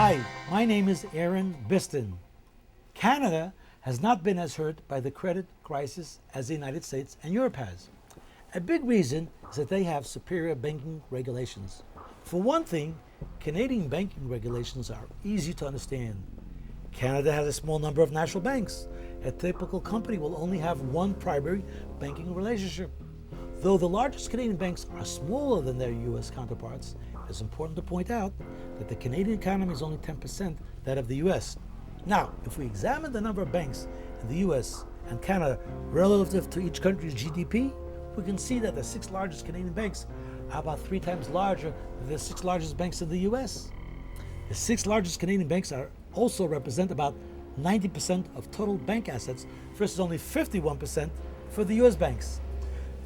Hi, my name is Aaron Biston. Canada has not been as hurt by the credit crisis as the United States and Europe has. A big reason is that they have superior banking regulations. For one thing, Canadian banking regulations are easy to understand. Canada has a small number of national banks. A typical company will only have one primary banking relationship. Though the largest Canadian banks are smaller than their U.S. counterparts, it's important to point out that the Canadian economy is only 10% that of the U.S. Now, if we examine the number of banks in the U.S. and Canada relative to each country's GDP, we can see that the six largest Canadian banks are about 3 times larger than the six largest banks in the U.S. The six largest Canadian banks also represent about 90% of total bank assets versus only 51% for the U.S. banks.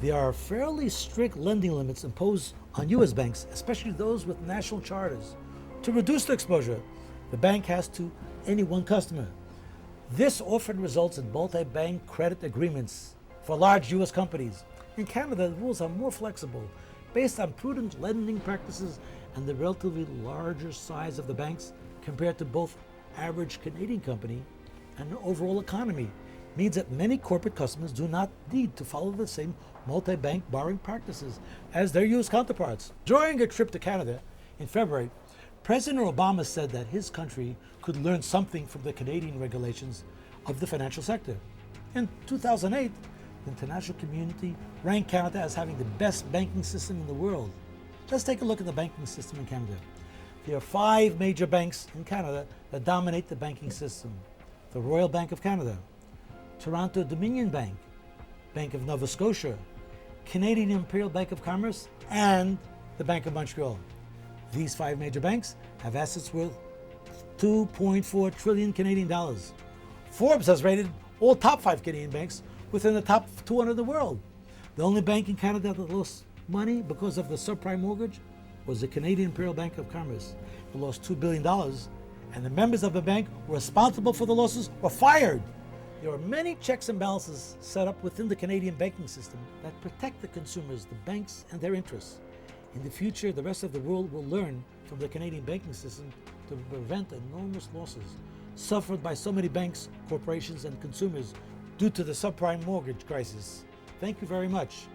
There are fairly strict lending limits imposed on U.S. banks, especially those with national charters. To reduce the exposure, the bank has to any one customer. This often results in multi-bank credit agreements for large U.S. companies. In Canada, the rules are more flexible, based on prudent lending practices and the relatively larger size of the banks compared to both average Canadian company and the overall economy. Means that many corporate customers do not need to follow the same multi-bank borrowing practices as their U.S. counterparts. During a trip to Canada in February, President Obama said that his country could learn something from the Canadian regulations of the financial sector. In 2008, the international community ranked Canada as having the best banking system in the world. Let's take a look at the banking system in Canada. There are 5 major banks in Canada that dominate the banking system. The Royal Bank of Canada, Toronto Dominion Bank, Bank of Nova Scotia, Canadian Imperial Bank of Commerce, and the Bank of Montreal. These 5 major banks have assets worth 2.4 trillion Canadian dollars. Forbes has rated all top 5 Canadian banks within the top 200 in the world. The only bank in Canada that lost money because of the subprime mortgage was the Canadian Imperial Bank of Commerce. It lost $2 billion, and the members of the bank responsible for the losses were fired. There are many checks and balances set up within the Canadian banking system that protect the consumers, the banks, and their interests. In the future, the rest of the world will learn from the Canadian banking system to prevent enormous losses suffered by so many banks, corporations, and consumers due to the subprime mortgage crisis. Thank you very much.